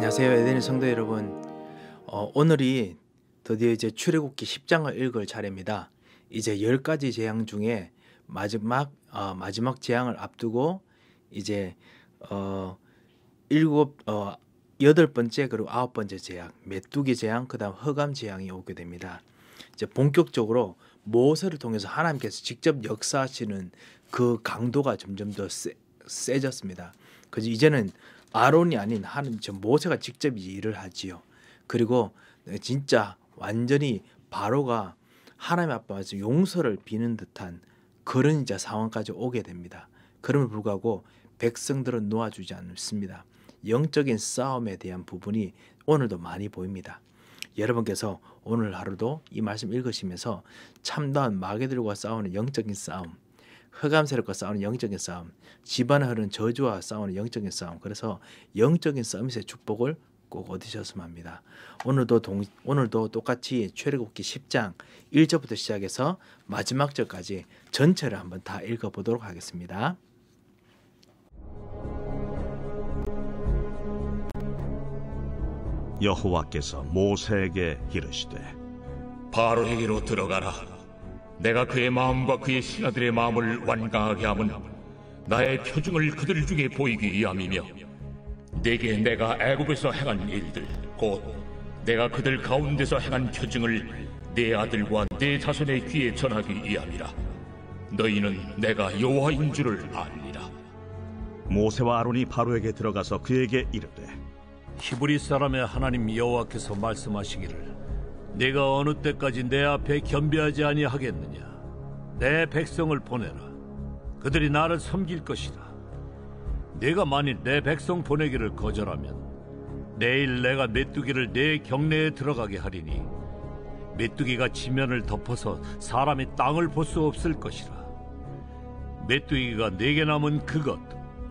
안녕하세요, 에덴의 성도 여러분. 오늘이 드디어 이제 출애굽기 10장을 읽을 차례입니다. 이제 10가지 재앙 중에 마지막 재앙을 앞두고 이제 8번째 그리고 9번째 재앙, 메뚜기 재앙, 그다음 흑암 재앙이 오게 됩니다. 이제 본격적으로 모세를 통해서 하나님께서 직접 역사하시는 그 강도가 점점 더 세졌습니다. 그래서 이제는 아론이 아닌 하나님, 모세가 직접 일을 하지요. 그리고 진짜 완전히 바로가 하나님 앞에서 용서를 비는 듯한 그런 이제 상황까지 오게 됩니다. 그럼에도 불구하고 백성들은 놓아주지 않습니다. 영적인 싸움에 대한 부분이 오늘도 많이 보입니다. 여러분께서 오늘 하루도 이 말씀 읽으시면서 참다운 마귀들과 싸우는 영적인 싸움, 흑암 세력과 싸우는 영적인 싸움, 집안에 흐르는 저주와 싸우는 영적인 싸움, 그래서 영적인 서밋의 축복을 꼭 얻으셨으면 합니다. 오늘도 똑같이 출애굽기 10장 1절부터 시작해서 마지막 절까지 전체를 한번 다 읽어보도록 하겠습니다. 여호와께서 모세에게 이르시되 바로에게로 들어가라. 내가 그의 마음과 그의 신하들의 마음을 완강하게 함은 나의 표징을 그들 중에 보이기 위함이며 내게 내가 애굽에서 행한 일들 곧 내가 그들 가운데서 행한 표징을 네 아들과 네 자손의 귀에 전하기 위함이라. 너희는 내가 여호와인 줄을 아니라. 모세와 아론이 바로에게 들어가서 그에게 이르되 히브리 사람의 하나님 여호와께서 말씀하시기를 내가 어느 때까지 내 앞에 겸비하지 아니하겠느냐. 내 백성을 보내라. 그들이 나를 섬길 것이다. 내가 만일 내 백성 보내기를 거절하면 내일 내가 메뚜기를 내 경내에 들어가게 하리니 메뚜기가 지면을 덮어서 사람이 땅을 볼 수 없을 것이라. 메뚜기가 내게 남은 그것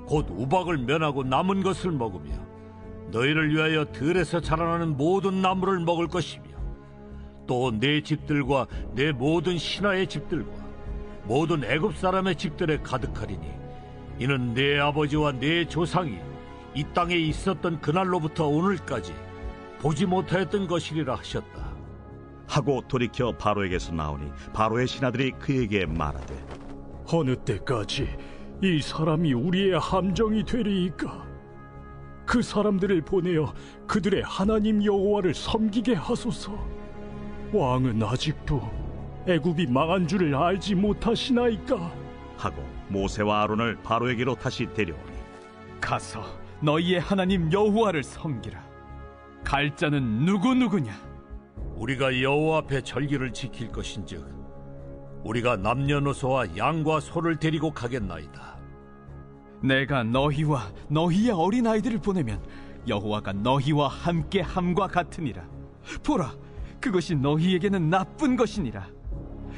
곧 우박을 면하고 남은 것을 먹으며 너희를 위하여 들에서 자라나는 모든 나무를 먹을 것이며 또 내 집들과 내 모든 신하의 집들과 모든 애굽 사람의 집들에 가득하리니 이는 내 아버지와 내 조상이 이 땅에 있었던 그날로부터 오늘까지 보지 못하였던 것이리라 하셨다. 하고 돌이켜 바로에게서 나오니 바로의 신하들이 그에게 말하되 어느 때까지 이 사람이 우리의 함정이 되리이까? 그 사람들을 보내어 그들의 하나님 여호와를 섬기게 하소서. 왕은 아직도 애굽이 망한 줄을 알지 못하시나이까? 하고 모세와 아론을 바로에게로 다시 데려오니 가서 너희의 하나님 여호와를 섬기라. 갈 자는 누구냐? 우리가 여호와 앞에 절기를 지킬 것인즉 우리가 남녀노소와 양과 소를 데리고 가겠나이다. 내가 너희와 너희의 어린아이들을 보내면 여호와가 너희와 함께 함과 같으니라. 보라, 그것이 너희에게는 나쁜 것이니라.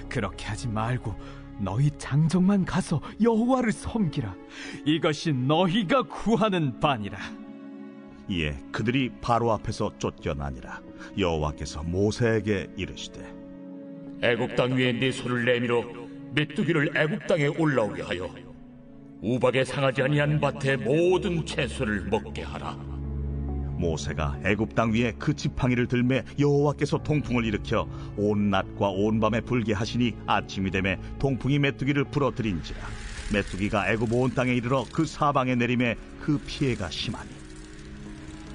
그렇게 하지 말고 너희 장정만 가서 여호와를 섬기라. 이것이 너희가 구하는 바니라. 이에 그들이 바로 앞에서 쫓겨나니라. 여호와께서 모세에게 이르시되 애굽 땅 위에 네 손을 내밀어 메뚜기를 애굽 땅에 올라오게 하여 우박에 상하지 아니한 밭의 모든 채소를 먹게 하라. 모세가 애굽 땅 위에 그 지팡이를 들매 여호와께서 동풍을 일으켜 온 낮과 온 밤에 불게 하시니 아침이 되매 동풍이 메뚜기를 불어들인지라. 메뚜기가 애굽 온 땅에 이르러 그 사방에 내림에 그 피해가 심하니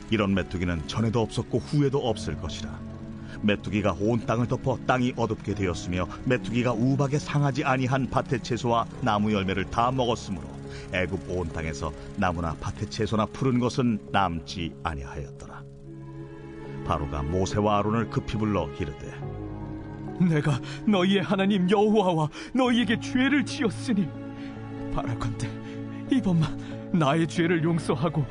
이런 메뚜기는 전에도 없었고 후에도 없을 것이라. 메뚜기가 온 땅을 덮어 땅이 어둡게 되었으며 메뚜기가 우박에 상하지 아니한 밭의 채소와 나무 열매를 다 먹었으므로 애굽 온 땅에서 나무나 밭의 채소나 푸른 것은 남지 아니하였더라. 바로가 모세와 아론을 급히 불러 이르되 내가 너희의 하나님 여호와와 너희에게 죄를 지었으니 바라건대 이번만 나의 죄를 용서하고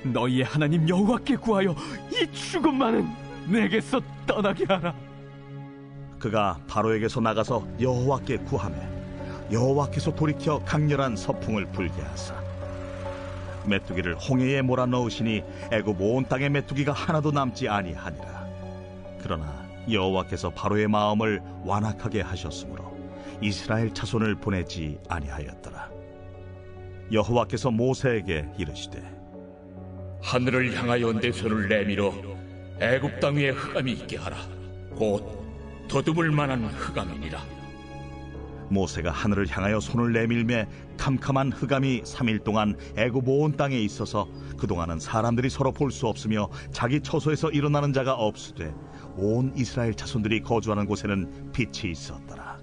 너희의 하나님 여호와께 구하여 이 죽음만은 내게서 떠나게 하라. 그가 바로에게서 나가서 여호와께 구하매 여호와께서 돌이켜 강렬한 서풍을 불게 하사 메뚜기를 홍해에 몰아넣으시니 애굽 온 땅에 메뚜기가 하나도 남지 아니하니라. 그러나 여호와께서 바로의 마음을 완악하게 하셨으므로 이스라엘 자손을 보내지 아니하였더라. 여호와께서 모세에게 이르시되 하늘을 향하여 내 손을 내밀어 애굽 땅 위에 흑암이 있게 하라. 곧 더듬을 만한 흑암이니라. 모세가 하늘을 향하여 손을 내밀매 캄캄한 흑암이 3일 동안 애굽 온 땅에 있어서 그동안은 사람들이 서로 볼 수 없으며 자기 처소에서 일어나는 자가 없으되 온 이스라엘 자손들이 거주하는 곳에는 빛이 있었더라.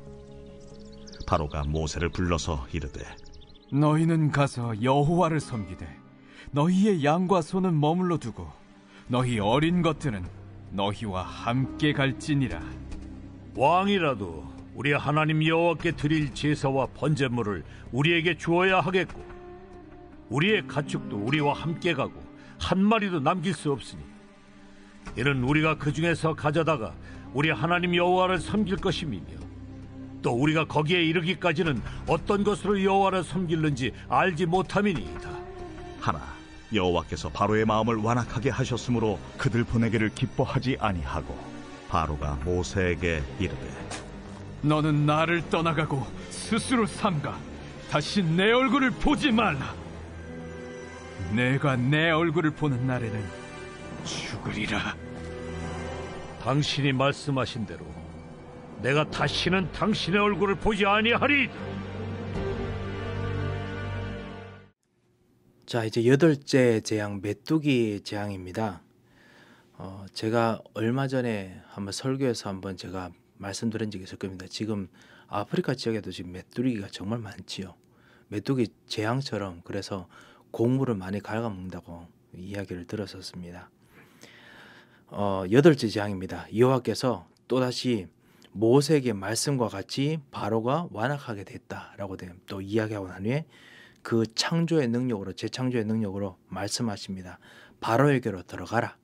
바로가 모세를 불러서 이르되 너희는 가서 여호와를 섬기되 너희의 양과 소는 머물러 두고 너희 어린 것들은 너희와 함께 갈지니라. 왕이라도 우리 하나님 여호와께 드릴 제사와 번제물을 우리에게 주어야 하겠고 우리의 가축도 우리와 함께 가고 한 마리도 남길 수 없으니 이는 우리가 그 중에서 가져다가 우리 하나님 여호와를 섬길 것임이며 또 우리가 거기에 이르기까지는 어떤 것으로 여호와를 섬길는지 알지 못함이니이다. 하나 여호와께서 바로의 마음을 완악하게 하셨으므로 그들 보내기를 기뻐하지 아니하고 바로가 모세에게 이르되 너는 나를 떠나가고 스스로 삼가 다시 내 얼굴을 보지 말라. 내가 내 얼굴을 보는 날에는 죽으리라. 당신이 말씀하신 대로 내가 다시는 당신의 얼굴을 보지 아니하리이다. 자, 이제 8째 재앙 메뚜기 재앙입니다. 제가 얼마 전에 한번 설교에서 한번 제가 말씀드린 적이 있을 겁니다. 지금 아프리카 지역에도 지금 메뚜기가 정말 많지요. 메뚜기 재앙처럼 그래서 곡물을 많이 갉아먹는다고 이야기를 들었었습니다. 8째 재앙입니다. 여호와께서 또다시 모세에게 말씀과 같이 바로가 완악하게 됐다라고 또 이야기하고 난 후에 그 창조의 능력으로 재창조의 능력으로 말씀하십니다. 바로에게로 들어가라.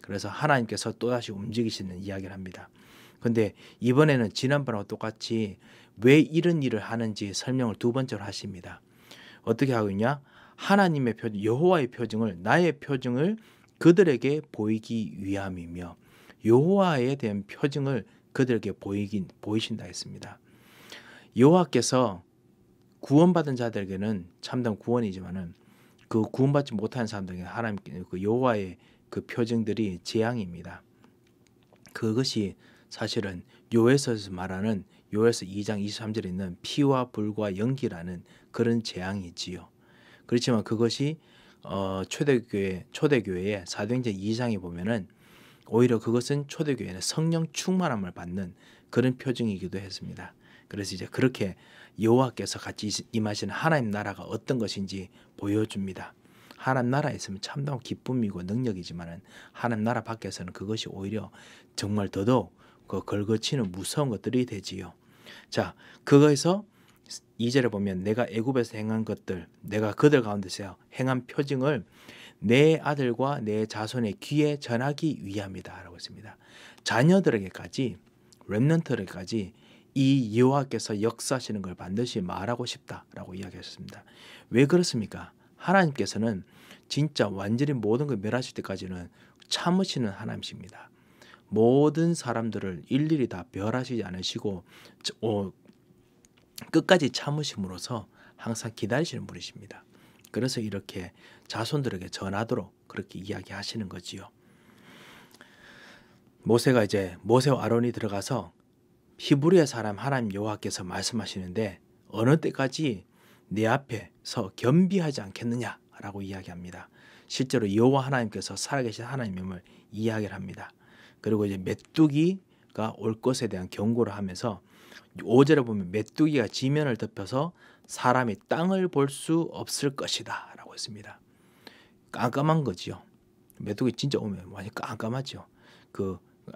그래서 하나님께서 또다시 움직이시는 이야기를 합니다. 근데 이번에는 지난번하고 똑같이 왜 이런 일을 하는지 설명을 두 번째로 하십니다. 어떻게 하고 있냐? 하나님의 표징, 여호와의 표징을 나의 표징을 그들에게 보이기 위함이며 여호와에 대한 표징을 그들에게 보이신다 했습니다. 여호와께서 구원받은 자들에게는 참된 구원이지만은 그 구원받지 못한 사람들에게 하나님께 그 여호와의 그 표징들이 재앙입니다. 그것이 사실은 요에서에서 말하는 요에서 2장 23절에 있는 피와 불과 연기라는 그런 재앙이지요. 그렇지만 그것이 초대교회의 사도행전 2장에 보면은 오히려 그것은 초대교회는 성령 충만함을 받는 그런 표징이기도 했습니다. 그래서 이제 그렇게 여호와께서 같이 임하시는 하나님 나라가 어떤 것인지 보여줍니다. 하나님 나라에 있으면 참다운 기쁨이고 능력이지만은 하나님 나라 밖에서는 그것이 오히려 정말 더더욱 그 걸거치는 무서운 것들이 되지요. 자, 그거에서 2절에 보면 내가 애굽에서 행한 것들, 내가 그들 가운데서 행한 표징을 내 아들과 내 자손의 귀에 전하기 위함이다 라고 했습니다. 자녀들에게까지 렘넌트에게까지 이 여호와께서 역사하시는 걸 반드시 말하고 싶다라고 이야기하셨습니다. 왜 그렇습니까? 하나님께서는 진짜 완전히 모든 걸 멸하실 때까지는 참으시는 하나님이십니다. 모든 사람들을 일일이 다 멸하시지 않으시고 끝까지 참으심으로써 항상 기다리시는 분이십니다. 그래서 이렇게 자손들에게 전하도록 그렇게 이야기하시는 거지요. 모세와 아론이 들어가서 히브리의 사람 하나님 여호와께서 말씀하시는데 어느 때까지 내 앞에서 겸비하지 않겠느냐라고 이야기합니다. 실제로 여호와 하나님께서 살아계신 하나님임을 이야기를 합니다. 그리고 이제 메뚜기가 올 것에 대한 경고를 하면서 5절에 보면 메뚜기가 지면을 덮여서 사람이 땅을 볼 수 없을 것이다 라고 했습니다. 깜깜한 거지요. 메뚜기 진짜 오면 완전 깜깜하죠.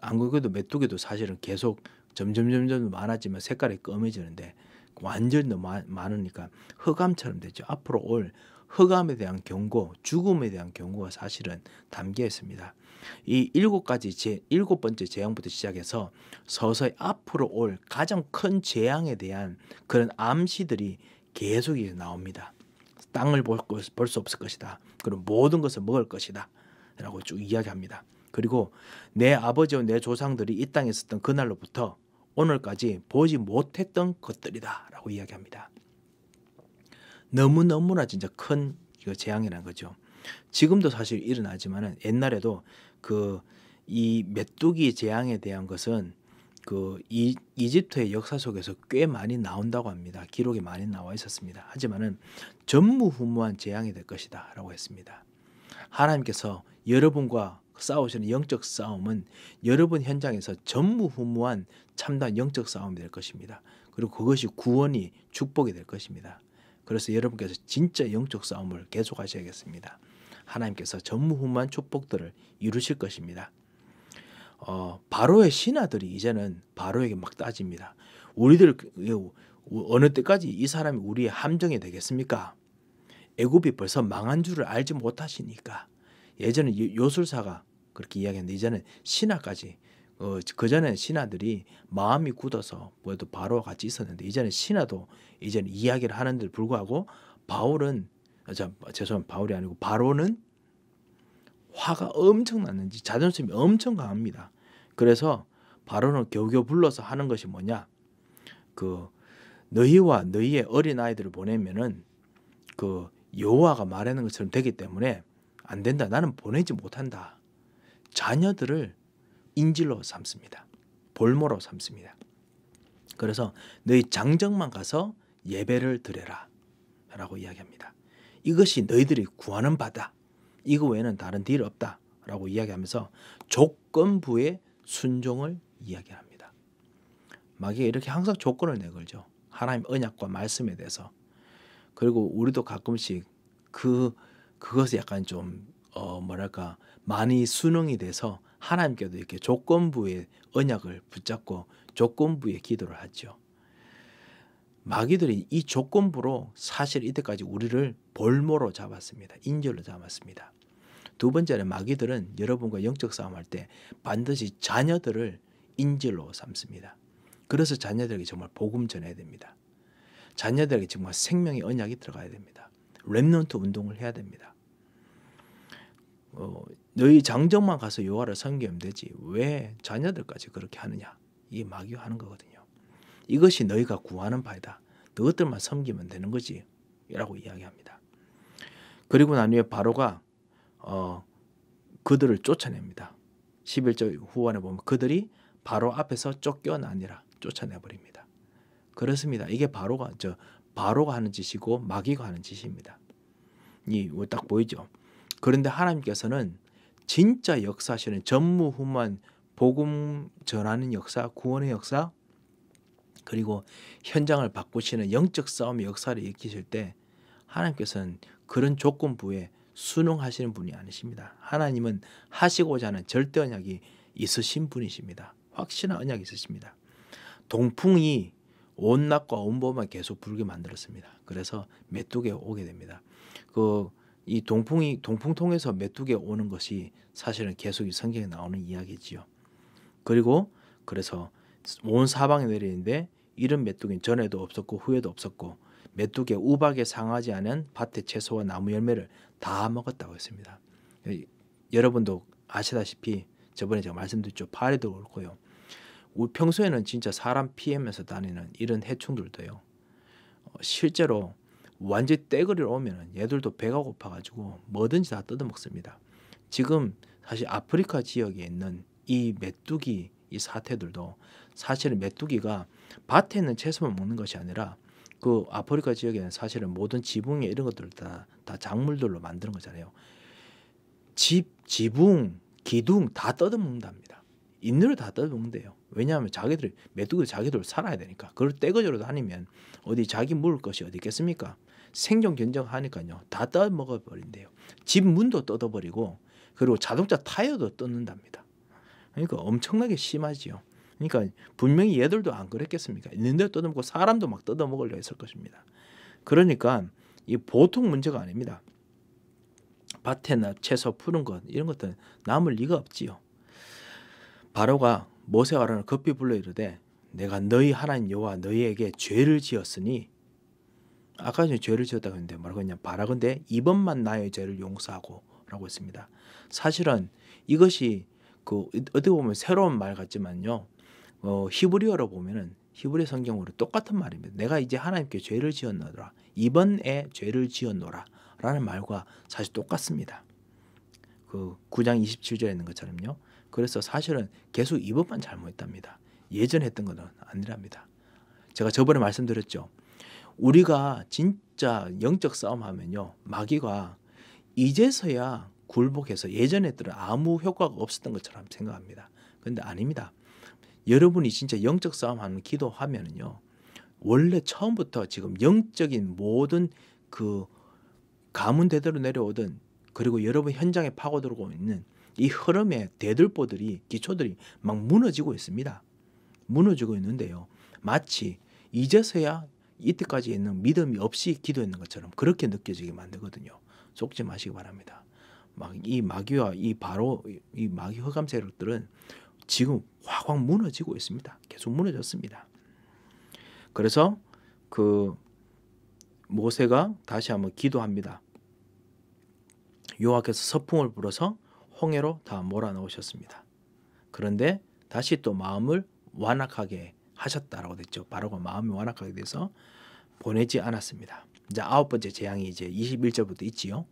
안 그래도 메뚜기도 사실은 계속 점점 많아지면 색깔이 검해지는데 완전히 너무 많으니까 흑암처럼 되죠. 앞으로 올 흑암에 대한 경고, 죽음에 대한 경고가 사실은 담겨 있습니다. 이 7번째 재앙부터 시작해서 서서히 앞으로 올 가장 큰 재앙에 대한 그런 암시들이 계속 나옵니다. 땅을 볼 수 없을 것이다. 그리고 모든 것을 먹을 것이다. 라고 쭉 이야기합니다. 그리고 내 아버지와 내 조상들이 이 땅에 있었던 그날로부터 오늘까지 보지 못했던 것들이다. 라고 이야기합니다. 너무나 진짜 큰 재앙이라는 거죠. 지금도 사실 일어나지만은 옛날에도 그 이 메뚜기 재앙에 대한 것은 그 이집트의 역사 속에서 꽤 많이 나온다고 합니다. 기록에 많이 나와 있었습니다. 하지만은 전무후무한 재앙이 될 것이다라고 했습니다. 하나님께서 여러분과 싸우시는 영적 싸움은 여러분 현장에서 전무후무한 참다한 영적 싸움이 될 것입니다. 그리고 그것이 구원이 축복이 될 것입니다. 그래서 여러분께서 진짜 영적 싸움을 계속하셔야겠습니다. 하나님께서 전무후무한 축복들을 이루실 것입니다. 바로의 신하들이 이제는 바로에게 막 따집니다. 우리들 어느 때까지 이 사람이 우리의 함정이 되겠습니까? 애굽이 벌써 망한 줄을 알지 못하시니까. 예전에 요술사가 그렇게 이야기했는데 이제는 신하까지 그전에 신하들이 마음이 굳어서 뭐래도 바로와 같이 있었는데 이제는 신하도 이제는 이야기를 하는데도 불구하고 바울이 아니고 바로는 화가 엄청 났는지 자존심이 엄청 강합니다. 그래서 바로는 겨우겨우 불러서 하는 것이 뭐냐? 그 너희와 너희의 어린 아이들을 보내면은 그 여호와가 말하는 것처럼 되기 때문에 안 된다. 나는 보내지 못한다. 자녀들을 인질로 삼습니다. 볼모로 삼습니다. 그래서 너희 장정만 가서 예배를 드려라 라고 이야기합니다. 이것이 너희들이 구하는 바다. 이거 외에는 다른 딜 없다 라고 이야기하면서 조건부의 순종을 이야기합니다. 마귀가 이렇게 항상 조건을 내걸죠. 하나님 언약과 말씀에 대해서. 그리고 우리도 가끔씩 그것이 약간 좀 많이 순응이 돼서 하나님께도 이렇게 조건부의 언약을 붙잡고 조건부의 기도를 하죠. 마귀들이 이 조건부로 사실 이때까지 우리를 볼모로 잡았습니다. 인질로 잡았습니다. 두 번째는 마귀들은 여러분과 영적 싸움할 때 반드시 자녀들을 인질로 삼습니다. 그래서 자녀들에게 정말 복음 전해야 됩니다. 자녀들에게 정말 생명의 언약이 들어가야 됩니다. 렘넌트 운동을 해야 됩니다. 너희 장정만 가서 여호와를 섬기면 되지 왜 자녀들까지 그렇게 하느냐. 이게 마귀가 하는 거거든요. 이것이 너희가 구하는 바이다. 너희들만 섬기면 되는 거지 라고 이야기합니다. 그리고 난 후에 바로가 그들을 쫓아냅니다. 11절 후반에 보면 그들이 바로 앞에서 쫓겨나니라 쫓아내버립니다. 그렇습니다. 이게 바로가 하는 짓이고 마귀가 하는 짓입니다. 딱 보이죠? 그런데 하나님께서는 진짜 역사하시는 전무후무한 복음 전하는 역사, 구원의 역사, 그리고 현장을 바꾸시는 영적 싸움의 역사를 일으키실 때 하나님께서는 그런 조건부에 순응하시는 분이 아니십니다. 하나님은 하시고자 하는 절대 언약이 있으신 분이십니다. 확실한 언약이 있으십니다. 동풍이 온 낮과 온 밤을 계속 불게 만들었습니다. 그래서 메뚜기가 오게 됩니다. 이 동풍 통해서 메뚜기가 오는 것이 사실은 계속 이 성경에 나오는 이야기지요. 그리고 그래서 온 사방에 내리는데 이런 메뚜기는 전에도 없었고 후에도 없었고 메뚜기가 우박에 상하지 않은 밭의 채소와 나무 열매를 다 먹었다고 했습니다. 여러분도 아시다시피 저번에 제가 말씀드렸죠. 파리도 그렇고요. 우리 평소에는 진짜 사람 피하면서 다니는 이런 해충들도요. 실제로 완전히 떼거리로 오면 얘들도 배가 고파가지고 뭐든지 다 뜯어먹습니다. 지금 사실 아프리카 지역에 있는 이 메뚜기 이 사태들도 사실은 메뚜기가 밭에 있는 채소만 먹는 것이 아니라 그 아프리카 지역에는 사실은 모든 지붕에 이런 것들을 다 작물들로 만드는 거잖아요. 지붕, 기둥 다 뜯어먹는답니다. 있는 다 뜯어먹는데요. 왜냐하면 메뚜기들 자기들 살아야 되니까. 그걸 떼거지로 다니면 어디 자기 물을 것이 어디 있겠습니까? 생존 견적하니까요. 다 뜯어먹어버린대요. 집 문도 뜯어버리고 그리고 자동차 타이어도 뜯는답니다. 그러니까 엄청나게 심하지요. 그러니까 분명히 얘들도 안 그랬겠습니까? 있는 대로 뜯어먹고 사람도 막 뜯어먹으려 했을 것입니다. 그러니까 이 보통 문제가 아닙니다. 밭에나 채소 푸는 것 이런 것들은 남을 리가 없지요. 바로가 모세와 아론을 급히 불러 이르되 내가 너희 하나님 여호와 너희에게 죄를 지었으니 아까 전에 죄를 지었다고 했는데 뭐라고 했냐. 바라건대 이번만 나의 죄를 용서하고 라고 했습니다. 사실은 이것이 어떻게 보면 새로운 말 같지만요. 히브리어로 보면은 히브리 성경으로 똑같은 말입니다. 내가 이제 하나님께 죄를 지었노라. 이번에 죄를 지었노라 라는 말과 사실 똑같습니다. 그 9장 27절에 있는 것처럼요. 그래서 사실은 계속 이 법만 잘못했답니다. 예전 했던 것은 아니랍니다. 제가 저번에 말씀드렸죠. 우리가 진짜 영적 싸움 하면요. 마귀가 이제서야 굴복해서 예전에 들은 아무 효과가 없었던 것처럼 생각합니다. 그런데 아닙니다. 여러분이 진짜 영적 싸움하는 기도하면은요. 원래 처음부터 지금 영적인 모든 그 가문대대로 내려오던 그리고 여러분 현장에 파고들고 있는 이 흐름의 대들보들이 기초들이 막 무너지고 있습니다. 무너지고 있는데요. 마치 이제서야 이때까지 있는 믿음이 없이 기도했는 것처럼 그렇게 느껴지게 만들거든요. 속지 마시기 바랍니다. 막 이 마귀와 이 마귀 흑암 세력들은 지금 확 무너지고 있습니다. 계속 무너졌습니다. 그래서 그 모세가 다시 한번 기도합니다. 여호와께서 서풍을 불어서 홍해로 다 몰아넣으셨습니다. 그런데 다시 또 마음을 완악하게 하셨다라고 됐죠. 바로가 마음이 완악하게 돼서 보내지 않았습니다. 이제 9번째 재앙이 이제 21절부터 있지요.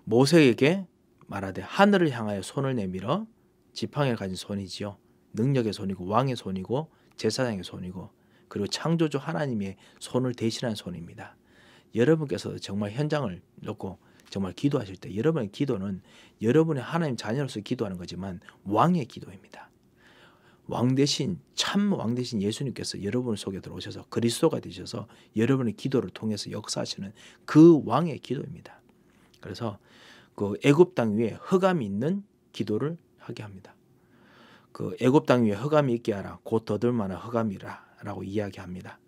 모세에게 말하되 하늘을 향하여 손을 내밀어 지팡이를 가진 손이지요. 능력의 손이고 왕의 손이고 제사장의 손이고 그리고 창조주 하나님의 손을 대신한 손입니다. 여러분께서 정말 현장을 놓고 정말 기도하실 때 여러분의 기도는 여러분의 하나님 자녀로서 기도하는 거지만 왕의 기도입니다. 왕 대신 참 왕 대신 예수님께서 여러분 속에 들어오셔서 그리스도가 되셔서 여러분의 기도를 통해서 역사하시는 그 왕의 기도입니다. 그래서 그 애굽 땅 위에 흑암이 있는 기도를 하게 합니다. 그 애굽 땅 위에 흑암이 있게 하라 곧 더들 만한 흑암이라라고 이야기합니다.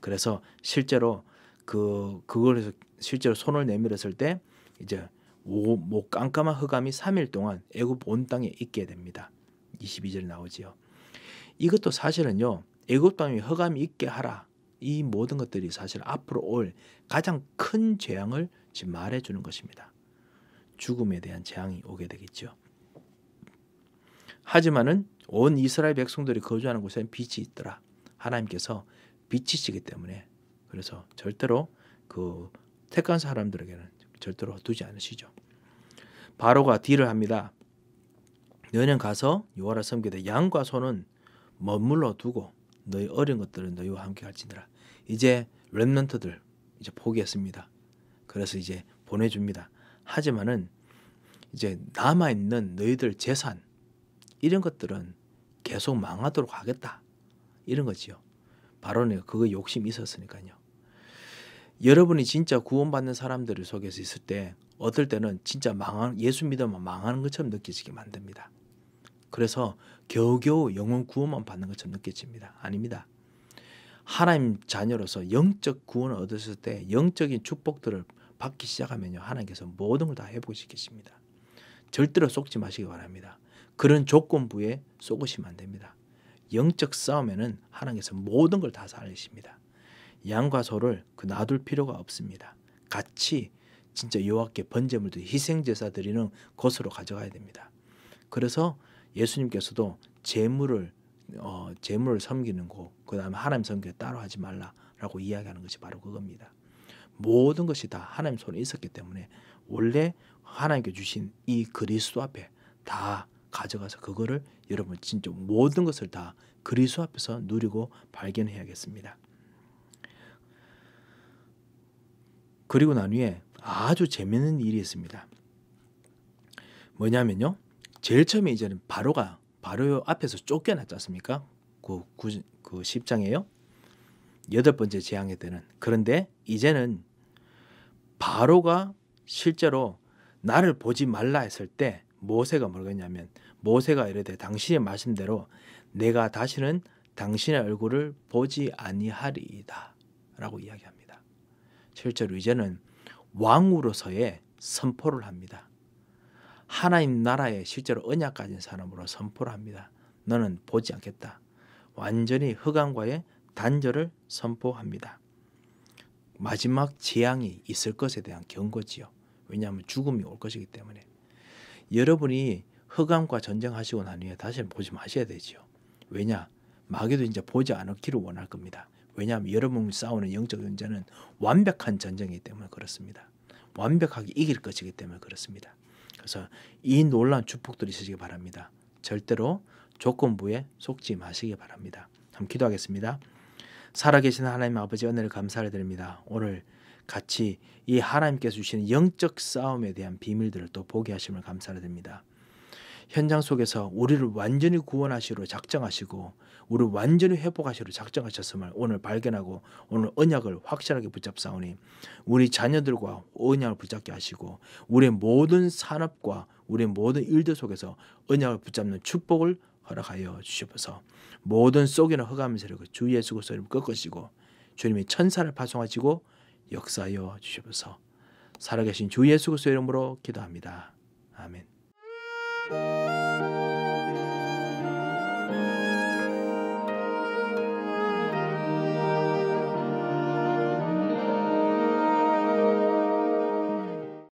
그래서 실제로 그걸에서 실제로 손을 내밀었을 때 이제 뭐 깜깜한 흑암이 3일 동안 애굽 온 땅에 있게 됩니다. 22절에 나오지요. 이것도 사실은요. 애굽 땅 위에 흑암이 있게 하라. 이 모든 것들이 사실 앞으로 올 가장 큰 재앙을 지금 말해주는 것입니다. 죽음에 대한 재앙이 오게 되겠죠. 하지만은 온 이스라엘 백성들이 거주하는 곳에는 빛이 있더라. 하나님께서 빛이시기 때문에 그래서 절대로 그 택한 사람들에게는 절대로 두지 않으시죠. 바로가 딜을 합니다. 너희는 가서 여호와를 섬기되 양과 소는 머물러 두고 너희 어린 것들은 너희와 함께 갈지니라. 이제 렘넌트들 이제 포기했습니다. 그래서 이제 보내줍니다. 하지만은 이제 남아있는 너희들 재산 이런 것들은 계속 망하도록 하겠다. 이런 거지요. 바로는 그거 욕심이 있었으니까요. 여러분이 진짜 구원받는 사람들 속에서 있을 때 어떨 때는 진짜 예수 믿으면 망하는 것처럼 느껴지게 만듭니다. 그래서 겨우겨우 영혼 구원만 받는 것처럼 느껴집니다. 아닙니다. 하나님 자녀로서 영적 구원을 얻었을 때 영적인 축복들을 받기 시작하면요. 하나님께서 모든 걸 다 해보시 계십니다. 절대로 속지 마시기 바랍니다. 그런 조건부에 속으시면 안 됩니다. 영적 싸움에는 하나님께서 모든 걸 다 살리십니다. 양과 소를 놔둘 필요가 없습니다. 같이 진짜 여호와께 번제물들 희생제사 드리는 곳으로 가져가야 됩니다. 그래서 예수님께서도 재물을 섬기는 곳, 그 다음에 하나님 섬기를 따로 하지 말라라고 이야기하는 것이 바로 그겁니다. 모든 것이 다 하나님 손에 있었기 때문에 원래 하나님께 주신 이 그리스도 앞에 다 가져가서 그거를 여러분 진짜 모든 것을 다 그리스도 앞에서 누리고 발견해야겠습니다. 그리고 난 후에 아주 재미있는 일이 있습니다. 뭐냐면요. 제일 처음에 이제는 바로 앞에서 쫓겨났지 않습니까? 그 10장에요. 8번째 재앙의 때는. 그런데 이제는 바로가 실제로 나를 보지 말라 했을 때 모세가 뭐겠냐면 모세가 이르되 당신의 말씀대로 내가 다시는 당신의 얼굴을 보지 아니하리이다 라고 이야기합니다. 실제로 이제는 왕으로서의 선포를 합니다. 하나님 나라에 실제로 언약 가진 사람으로 선포를 합니다. 너는 보지 않겠다. 완전히 흑암과의 단절을 선포합니다. 마지막 재앙이 있을 것에 대한 경고지요. 왜냐하면 죽음이 올 것이기 때문에. 여러분이 흑암과 전쟁하시고 난 후에 다시는 보지 마셔야 되지요. 왜냐? 마귀도 이제 보지 않기를 원할 겁니다. 왜냐하면 여러분이 싸우는 영적 전쟁은 완벽한 전쟁이기 때문에 그렇습니다. 완벽하게 이길 것이기 때문에 그렇습니다. 그래서 이 놀라운 축복들이 있으시기 바랍니다. 절대로 조건부에 속지 마시기 바랍니다. 한번 기도하겠습니다. 살아계신 하나님 아버지 은혜를 감사를 드립니다. 오늘 같이 이 하나님께서 주시는 영적 싸움에 대한 비밀들을 또 보게 하심을 감사를 드립니다. 현장 속에서 우리를 완전히 구원하시려 작정하시고 우리를 완전히 회복하시려 작정하셨음을 오늘 발견하고 오늘 언약을 확실하게 붙잡사오니 우리 자녀들과 언약을 붙잡게 하시고 우리의 모든 산업과 우리의 모든 일들 속에서 언약을 붙잡는 축복을 허락하여 주시옵소서. 모든 속이는 흑암의 세력을 주 예수 그리스도의 이름으로 꺾으시고 주님이 천사를 파송하시고 역사하여 주시옵소서. 살아계신 주 예수 그리스도의 이름으로 기도합니다. 아멘.